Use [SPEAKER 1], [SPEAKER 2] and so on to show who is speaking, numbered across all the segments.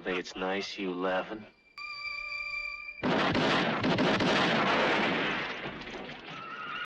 [SPEAKER 1] think it's nice you laughing?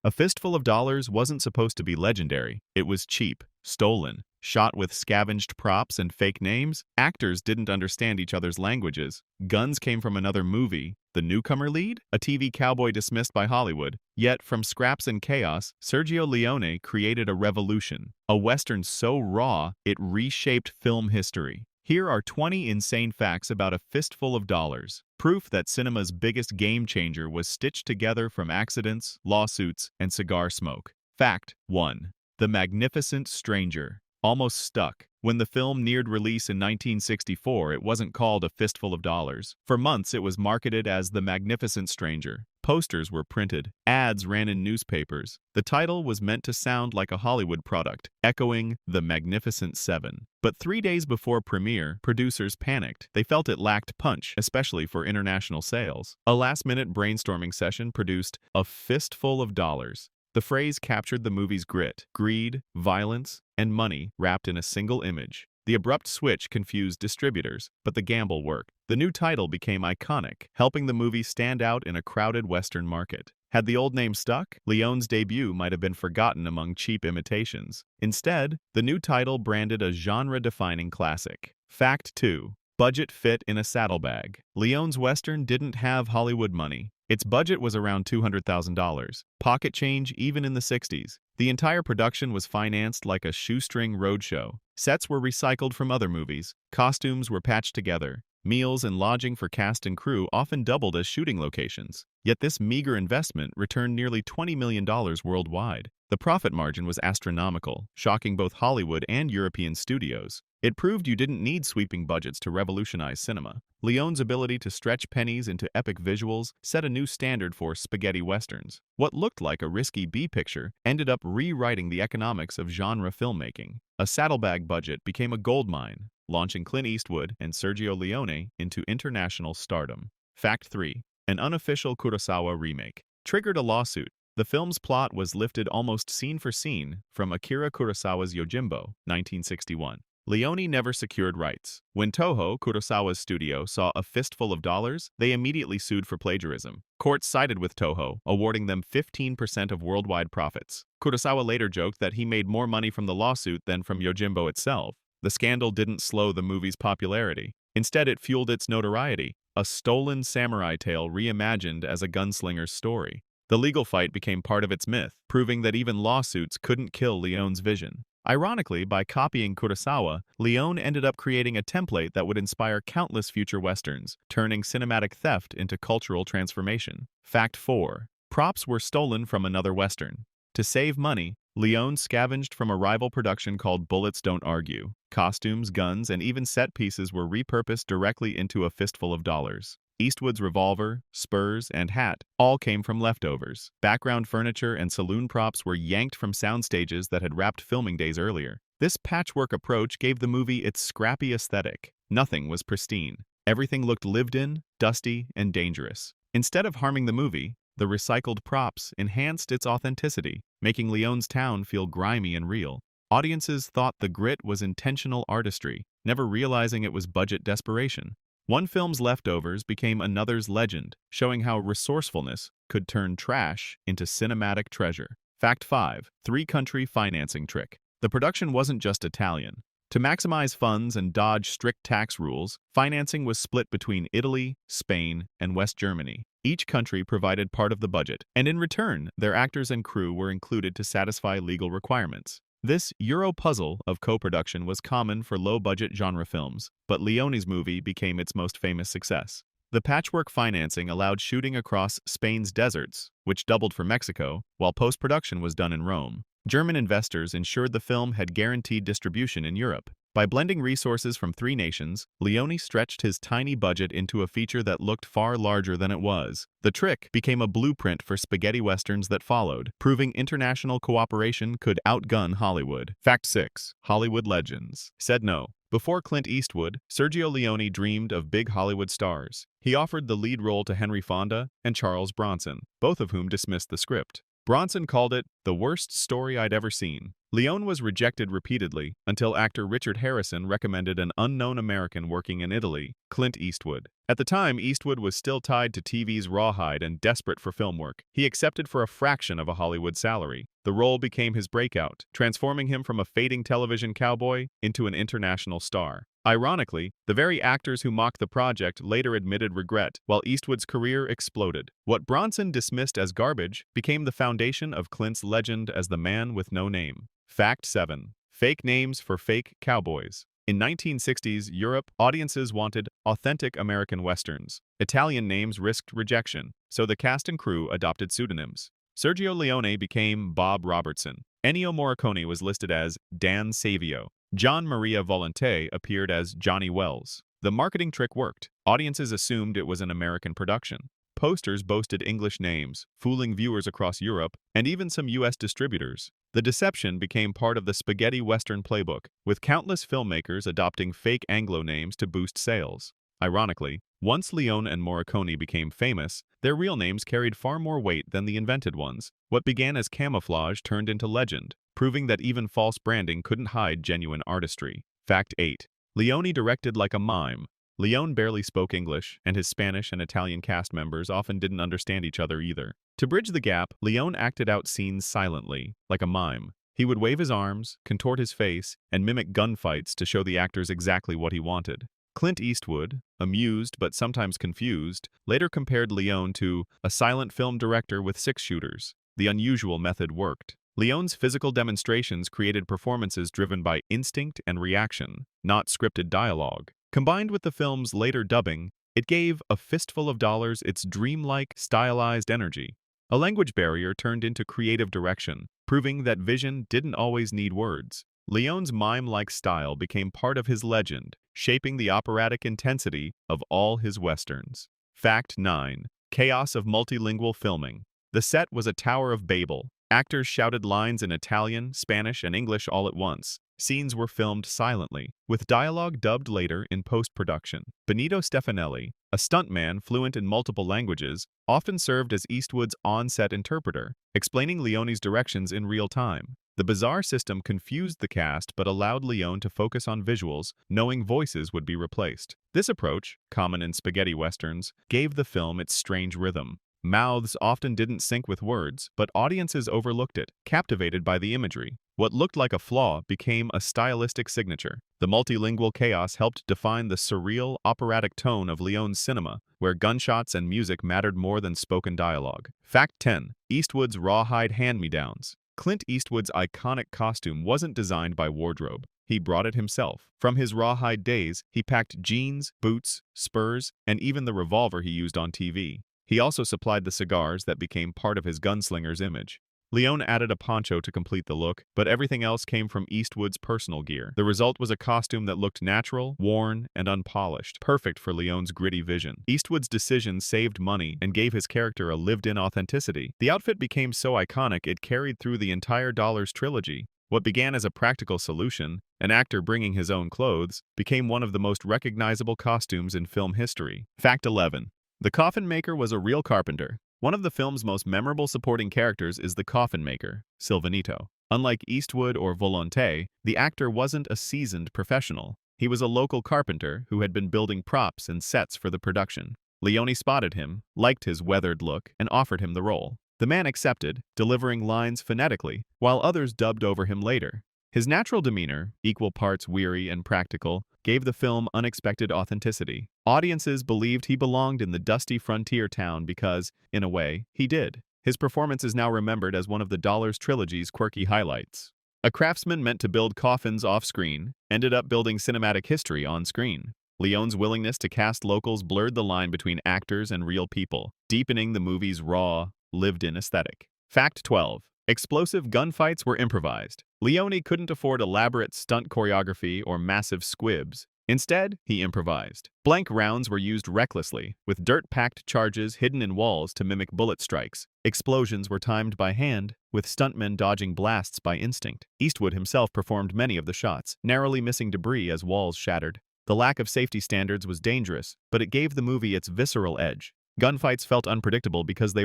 [SPEAKER 2] A Fistful of Dollars wasn't supposed to be legendary. It was cheap, stolen, shot with scavenged props and fake names. Actors didn't understand each other's languages. Guns came from another movie. The newcomer lead? A TV cowboy dismissed by Hollywood. Yet, from scraps and chaos, Sergio Leone created a revolution. A Western so raw, it reshaped film history. Here are 20 insane facts about A Fistful of Dollars. Proof that cinema's biggest game changer was stitched together from accidents, lawsuits, and cigar smoke. Fact 1. The Magnificent Stranger. Almost stuck. When the film neared release in 1964, it wasn't called A Fistful of Dollars. For months, it was marketed as The Magnificent Stranger. Posters were printed. Ads ran in newspapers. The title was meant to sound like a Hollywood product, echoing The Magnificent Seven. But 3 days before premiere, producers panicked. They felt it lacked punch, especially for international sales. A last-minute brainstorming session produced A Fistful of Dollars. The phrase captured the movie's grit, greed, violence, and money wrapped in a single image. The abrupt switch confused distributors, but the gamble worked. The new title became iconic, helping the movie stand out in a crowded Western market. Had the old name stuck, Leone's debut might have been forgotten among cheap imitations. Instead, the new title branded a genre-defining classic. Fact 2. Budget fit in a saddlebag. Leone's Western didn't have Hollywood money. Its budget was around $200,000, pocket change even in the 60s. The entire production was financed like a shoestring roadshow. Sets were recycled from other movies, costumes were patched together, meals and lodging for cast and crew often doubled as shooting locations. Yet this meager investment returned nearly $20 million worldwide. The profit margin was astronomical, shocking both Hollywood and European studios. It proved you didn't need sweeping budgets to revolutionize cinema. Leone's ability to stretch pennies into epic visuals set a new standard for spaghetti westerns. What looked like a risky B picture ended up rewriting the economics of genre filmmaking. A saddlebag budget became a goldmine, launching Clint Eastwood and Sergio Leone into international stardom. Fact 3. An unofficial Kurosawa remake. Triggered a lawsuit. The film's plot was lifted almost scene for scene from Akira Kurosawa's Yojimbo, 1961. Leone never secured rights. When Toho, Kurosawa's studio, saw A Fistful of Dollars, they immediately sued for plagiarism. Courts sided with Toho, awarding them 15% of worldwide profits. Kurosawa later joked that he made more money from the lawsuit than from Yojimbo itself. The scandal didn't slow the movie's popularity. Instead, it fueled its notoriety, a stolen samurai tale reimagined as a gunslinger's story. The legal fight became part of its myth, proving that even lawsuits couldn't kill Leone's vision. Ironically, by copying Kurosawa, Leone ended up creating a template that would inspire countless future westerns, turning cinematic theft into cultural transformation. Fact 4. Props were stolen from another western. To save money, Leone scavenged from a rival production called Bullets Don't Argue. Costumes, guns, and even set pieces were repurposed directly into A Fistful of Dollars. Eastwood's revolver, spurs, and hat all came from leftovers. Background furniture and saloon props were yanked from sound stages that had wrapped filming days earlier. This patchwork approach gave the movie its scrappy aesthetic. Nothing was pristine. Everything looked lived in, dusty, and dangerous. Instead of harming the movie, the recycled props enhanced its authenticity, making Leone's town feel grimy and real. Audiences thought the grit was intentional artistry, never realizing it was budget desperation. One film's leftovers became another's legend, showing how resourcefulness could turn trash into cinematic treasure. Fact 5. Three-country financing trick. The production wasn't just Italian. To maximize funds and dodge strict tax rules, financing was split between Italy, Spain, and West Germany. Each country provided part of the budget, and in return, their actors and crew were included to satisfy legal requirements. This Euro puzzle of co-production was common for low-budget genre films, but Leone's movie became its most famous success. The patchwork financing allowed shooting across Spain's deserts, which doubled for Mexico, while post-production was done in Rome. German investors ensured the film had guaranteed distribution in Europe. By blending resources from three nations, Leone stretched his tiny budget into a feature that looked far larger than it was. The trick became a blueprint for spaghetti westerns that followed, proving international cooperation could outgun Hollywood. Fact 6. Hollywood legends said no. Before Clint Eastwood, Sergio Leone dreamed of big Hollywood stars. He offered the lead role to Henry Fonda and Charles Bronson, both of whom dismissed the script. Bronson called it the worst story I'd ever seen. Leone was rejected repeatedly until actor Richard Harrison recommended an unknown American working in Italy, Clint Eastwood. At the time, Eastwood was still tied to TV's rawhide and desperate for film work. He accepted for a fraction of a Hollywood salary. The role became his breakout, transforming him from a fading television cowboy into an international star. Ironically, the very actors who mocked the project later admitted regret, while Eastwood's career exploded. What Bronson dismissed as garbage became the foundation of Clint's legend as the man with no name. Fact 7. Fake names for fake cowboys. In 1960s Europe, audiences wanted authentic American westerns. Italian names risked rejection, so the cast and crew adopted pseudonyms. Sergio Leone became Bob Robertson. Ennio Morricone was listed as Dan Savio. John Maria Volonté appeared as Johnny Wells. The marketing trick worked. Audiences assumed it was an American production. Posters boasted English names, fooling viewers across Europe and even some U.S. distributors. The deception became part of the spaghetti western playbook, with countless filmmakers adopting fake Anglo names to boost sales. Ironically, once Leone and Morricone became famous, their real names carried far more weight than the invented ones. What began as camouflage turned into legend, proving that even false branding couldn't hide genuine artistry. Fact 8. Leone directed like a mime. Leone barely spoke English, and his Spanish and Italian cast members often didn't understand each other either. To bridge the gap, Leone acted out scenes silently, like a mime. He would wave his arms, contort his face, and mimic gunfights to show the actors exactly what he wanted. Clint Eastwood, amused but sometimes confused, later compared Leone to a silent film director with six-shooters. The unusual method worked. Leone's physical demonstrations created performances driven by instinct and reaction, not scripted dialogue. Combined with the film's later dubbing, it gave A Fistful of Dollars its dreamlike, stylized energy. A language barrier turned into creative direction, proving that vision didn't always need words. Leone's mime-like style became part of his legend, shaping the operatic intensity of all his westerns. Fact 9. Chaos of multilingual filming. The set was a Tower of Babel. Actors shouted lines in Italian, Spanish, and English all at once. Scenes were filmed silently, with dialogue dubbed later in post-production. Benito Stefanelli, a stuntman fluent in multiple languages, often served as Eastwood's on-set interpreter, explaining Leone's directions in real time. The bizarre system confused the cast but allowed Leone to focus on visuals, knowing voices would be replaced. This approach, common in spaghetti westerns, gave the film its strange rhythm. Mouths often didn't sync with words, but audiences overlooked it, captivated by the imagery. What looked like a flaw became a stylistic signature. The multilingual chaos helped define the surreal, operatic tone of Leone's cinema, where gunshots and music mattered more than spoken dialogue. Fact 10. Eastwood's rawhide hand-me-downs. Clint Eastwood's iconic costume wasn't designed by wardrobe. He brought it himself. From his rawhide days, he packed jeans, boots, spurs, and even the revolver he used on TV. He also supplied the cigars that became part of his gunslinger's image. Leone added a poncho to complete the look, but everything else came from Eastwood's personal gear. The result was a costume that looked natural, worn, and unpolished, perfect for Leone's gritty vision. Eastwood's decision saved money and gave his character a lived-in authenticity. The outfit became so iconic it carried through the entire Dollars Trilogy. What began as a practical solution, an actor bringing his own clothes, became one of the most recognizable costumes in film history. Fact 11. The coffin maker was a real carpenter. One of the film's most memorable supporting characters is the coffin maker, Silvanito. Unlike Eastwood or Volonté, the actor wasn't a seasoned professional. He was a local carpenter who had been building props and sets for the production. Leone spotted him, liked his weathered look, and offered him the role. The man accepted, delivering lines phonetically, while others dubbed over him later. His natural demeanor, equal parts weary and practical, gave the film unexpected authenticity. Audiences believed he belonged in the dusty frontier town because, in a way, he did. His performance is now remembered as one of the Dollars Trilogy's quirky highlights. A craftsman meant to build coffins off-screen ended up building cinematic history on-screen. Leone's willingness to cast locals blurred the line between actors and real people, deepening the movie's raw, lived-in aesthetic. Fact 12. Explosive gunfights were improvised. Leone couldn't afford elaborate stunt choreography or massive squibs. Instead, he improvised. Blank rounds were used recklessly, with dirt-packed charges hidden in walls to mimic bullet strikes. Explosions were timed by hand, with stuntmen dodging blasts by instinct. Eastwood himself performed many of the shots, narrowly missing debris as walls shattered. The lack of safety standards was dangerous, but it gave the movie its visceral edge. Gunfights felt unpredictable because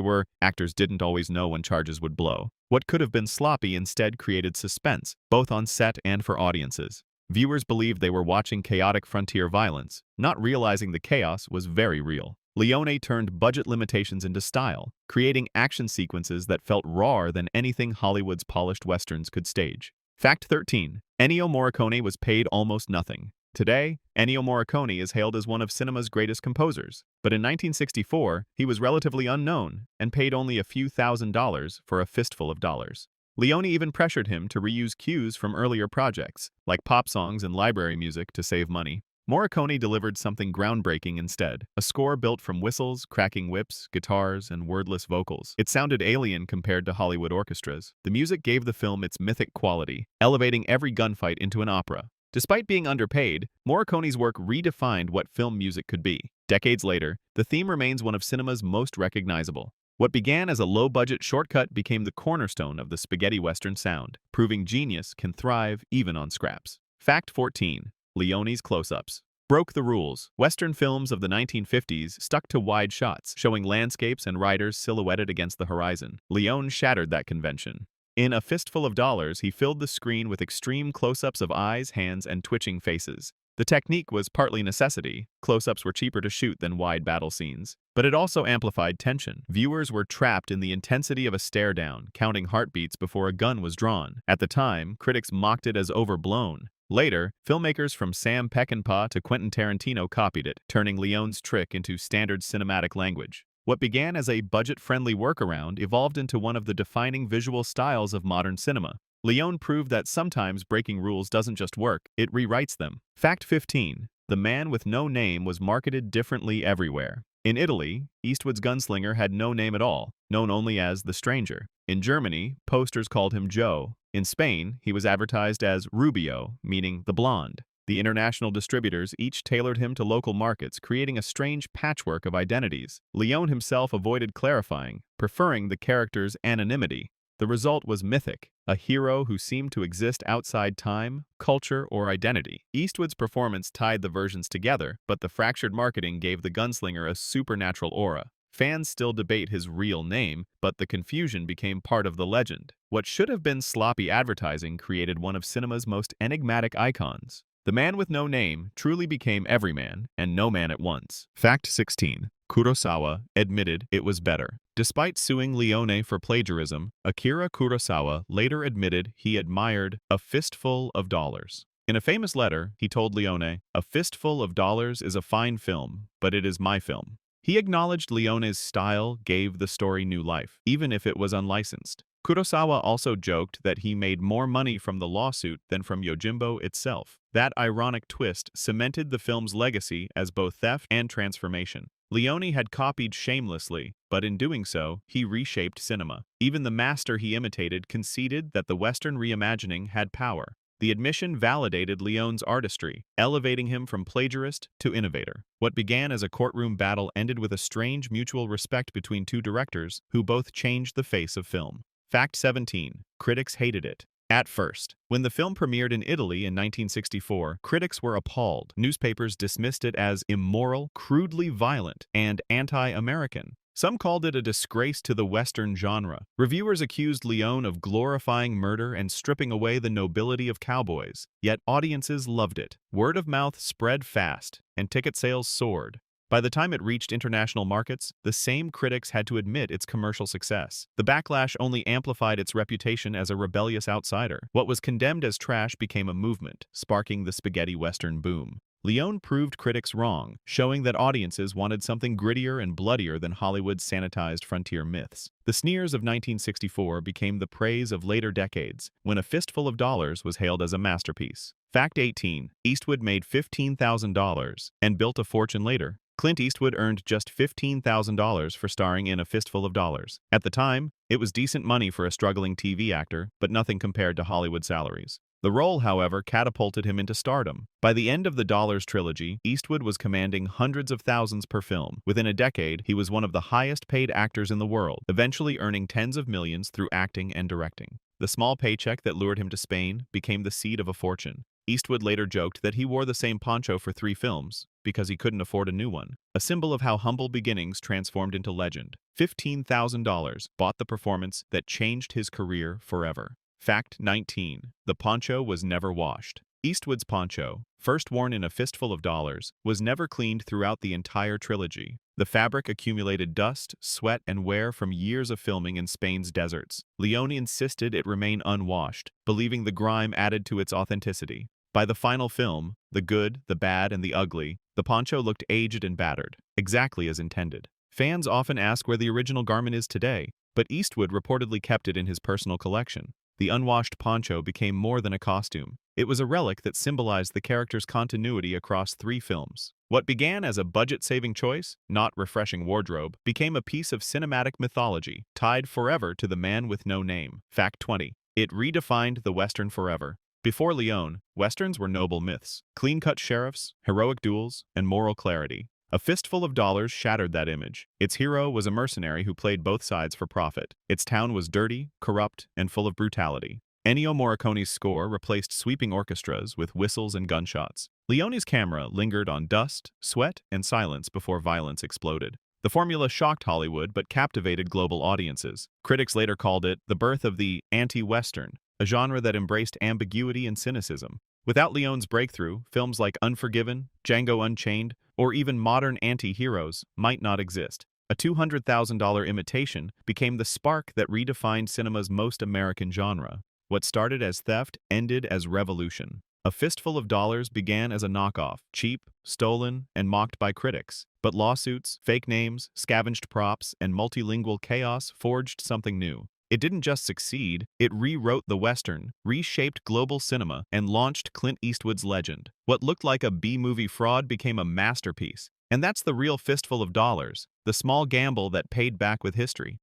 [SPEAKER 2] actors didn't always know when charges would blow. What could have been sloppy instead created suspense, both on set and for audiences. Viewers believed they were watching chaotic frontier violence, not realizing the chaos was very real. Leone turned budget limitations into style, creating action sequences that felt rawer than anything Hollywood's polished westerns could stage. Fact 13. Ennio Morricone was paid almost nothing. Today, Ennio Morricone is hailed as one of cinema's greatest composers, but in 1964, he was relatively unknown and paid only a few $1,000s for A Fistful of Dollars. Leone even pressured him to reuse cues from earlier projects, like pop songs and library music, to save money. Morricone delivered something groundbreaking instead, a score built from whistles, cracking whips, guitars, and wordless vocals. It sounded alien compared to Hollywood orchestras. The music gave the film its mythic quality, elevating every gunfight into an opera. Despite being underpaid, Morricone's work redefined what film music could be. Decades later, the theme remains one of cinema's most recognizable. What began as a low-budget shortcut became the cornerstone of the spaghetti western sound, proving genius can thrive even on scraps. Fact 14. Leone's close-ups broke the rules. Western films of the 1950s stuck to wide shots, showing landscapes and riders silhouetted against the horizon. Leone shattered that convention. In A Fistful of Dollars, he filled the screen with extreme close-ups of eyes, hands, and twitching faces. The technique was partly necessity. Close-ups were cheaper to shoot than wide battle scenes. But it also amplified tension. Viewers were trapped in the intensity of a stare-down, counting heartbeats before a gun was drawn. At the time, critics mocked it as overblown. Later, filmmakers from Sam Peckinpah to Quentin Tarantino copied it, turning Leone's trick into standard cinematic language. What began as a budget-friendly workaround evolved into one of the defining visual styles of modern cinema. Leone proved that sometimes breaking rules doesn't just work, it rewrites them. Fact 15. The Man with No Name was marketed differently everywhere. In Italy, Eastwood's gunslinger had no name at all, known only as the Stranger. In Germany, posters called him Joe. In Spain, he was advertised as Rubio, meaning the blonde. The international distributors each tailored him to local markets, creating a strange patchwork of identities. Leone himself avoided clarifying, preferring the character's anonymity. The result was mythic, a hero who seemed to exist outside time, culture, or identity. Eastwood's performance tied the versions together, but the fractured marketing gave the gunslinger a supernatural aura. Fans still debate his real name, but the confusion became part of the legend. What should have been sloppy advertising created one of cinema's most enigmatic icons. The Man with No Name truly became everyman and no man at once. Fact 16. Kurosawa admitted it was better. Despite suing Leone for plagiarism, Akira Kurosawa later admitted he admired A Fistful of Dollars. In a famous letter, he told Leone, "A Fistful of Dollars is a fine film, but it is my film." He acknowledged Leone's style gave the story new life, even if it was unlicensed. Kurosawa also joked that he made more money from the lawsuit than from Yojimbo itself. That ironic twist cemented the film's legacy as both theft and transformation. Leone had copied shamelessly, but in doing so, he reshaped cinema. Even the master he imitated conceded that the Western reimagining had power. The admission validated Leone's artistry, elevating him from plagiarist to innovator. What began as a courtroom battle ended with a strange mutual respect between two directors who both changed the face of film. Fact 17. Critics hated it. At first, when the film premiered in Italy in 1964, critics were appalled. Newspapers dismissed it as immoral, crudely violent, and anti-American. Some called it a disgrace to the Western genre. Reviewers accused Leone of glorifying murder and stripping away the nobility of cowboys. Yet audiences loved it. Word of mouth spread fast, and ticket sales soared. By the time it reached international markets, the same critics had to admit its commercial success. The backlash only amplified its reputation as a rebellious outsider. What was condemned as trash became a movement, sparking the spaghetti western boom. Leone proved critics wrong, showing that audiences wanted something grittier and bloodier than Hollywood's sanitized frontier myths. The sneers of 1964 became the praise of later decades, when A Fistful of Dollars was hailed as a masterpiece. Fact 18. Eastwood made $15,000 and built a fortune later. Clint Eastwood earned just $15,000 for starring in A Fistful of Dollars. At the time, it was decent money for a struggling TV actor, but nothing compared to Hollywood salaries. The role, however, catapulted him into stardom. By the end of the Dollars Trilogy, Eastwood was commanding hundreds of thousands per film. Within a decade, he was one of the highest-paid actors in the world, eventually earning tens of millions through acting and directing. The small paycheck that lured him to Spain became the seed of a fortune. Eastwood later joked that he wore the same poncho for 3 films, because he couldn't afford a new one. A symbol of how humble beginnings transformed into legend. $15,000 bought the performance that changed his career forever. Fact 19. The poncho was never washed. Eastwood's poncho, first worn in A Fistful of Dollars, was never cleaned throughout the entire trilogy. The fabric accumulated dust, sweat, and wear from years of filming in Spain's deserts. Leone insisted it remain unwashed, believing the grime added to its authenticity. By the final film, The Good, the Bad, and the Ugly, the poncho looked aged and battered, exactly as intended. Fans often ask where the original garment is today, but Eastwood reportedly kept it in his personal collection. The unwashed poncho became more than a costume. It was a relic that symbolized the character's continuity across 3 films. What began as a budget-saving choice, not refreshing wardrobe, became a piece of cinematic mythology, tied forever to the man with no name. Fact 20. It redefined the Western forever. Before Leone, Westerns were noble myths, clean-cut sheriffs, heroic duels, and moral clarity. A Fistful of Dollars shattered that image. Its hero was a mercenary who played both sides for profit. Its town was dirty, corrupt, and full of brutality. Ennio Morricone's score replaced sweeping orchestras with whistles and gunshots. Leone's camera lingered on dust, sweat, and silence before violence exploded. The formula shocked Hollywood but captivated global audiences. Critics later called it the birth of the anti-Western, a genre that embraced ambiguity and cynicism. Without Leone's breakthrough, films like Unforgiven, Django Unchained, or even modern anti-heroes might not exist. A $200,000 imitation became the spark that redefined cinema's most American genre. What started as theft ended as revolution. A Fistful of Dollars began as a knockoff, cheap, stolen, and mocked by critics. But lawsuits, fake names, scavenged props, and multilingual chaos forged something new. It didn't just succeed, it rewrote the Western, reshaped global cinema, and launched Clint Eastwood's legend. What looked like a B-movie fraud became a masterpiece. And that's the real Fistful of Dollars, the small gamble that paid back with history.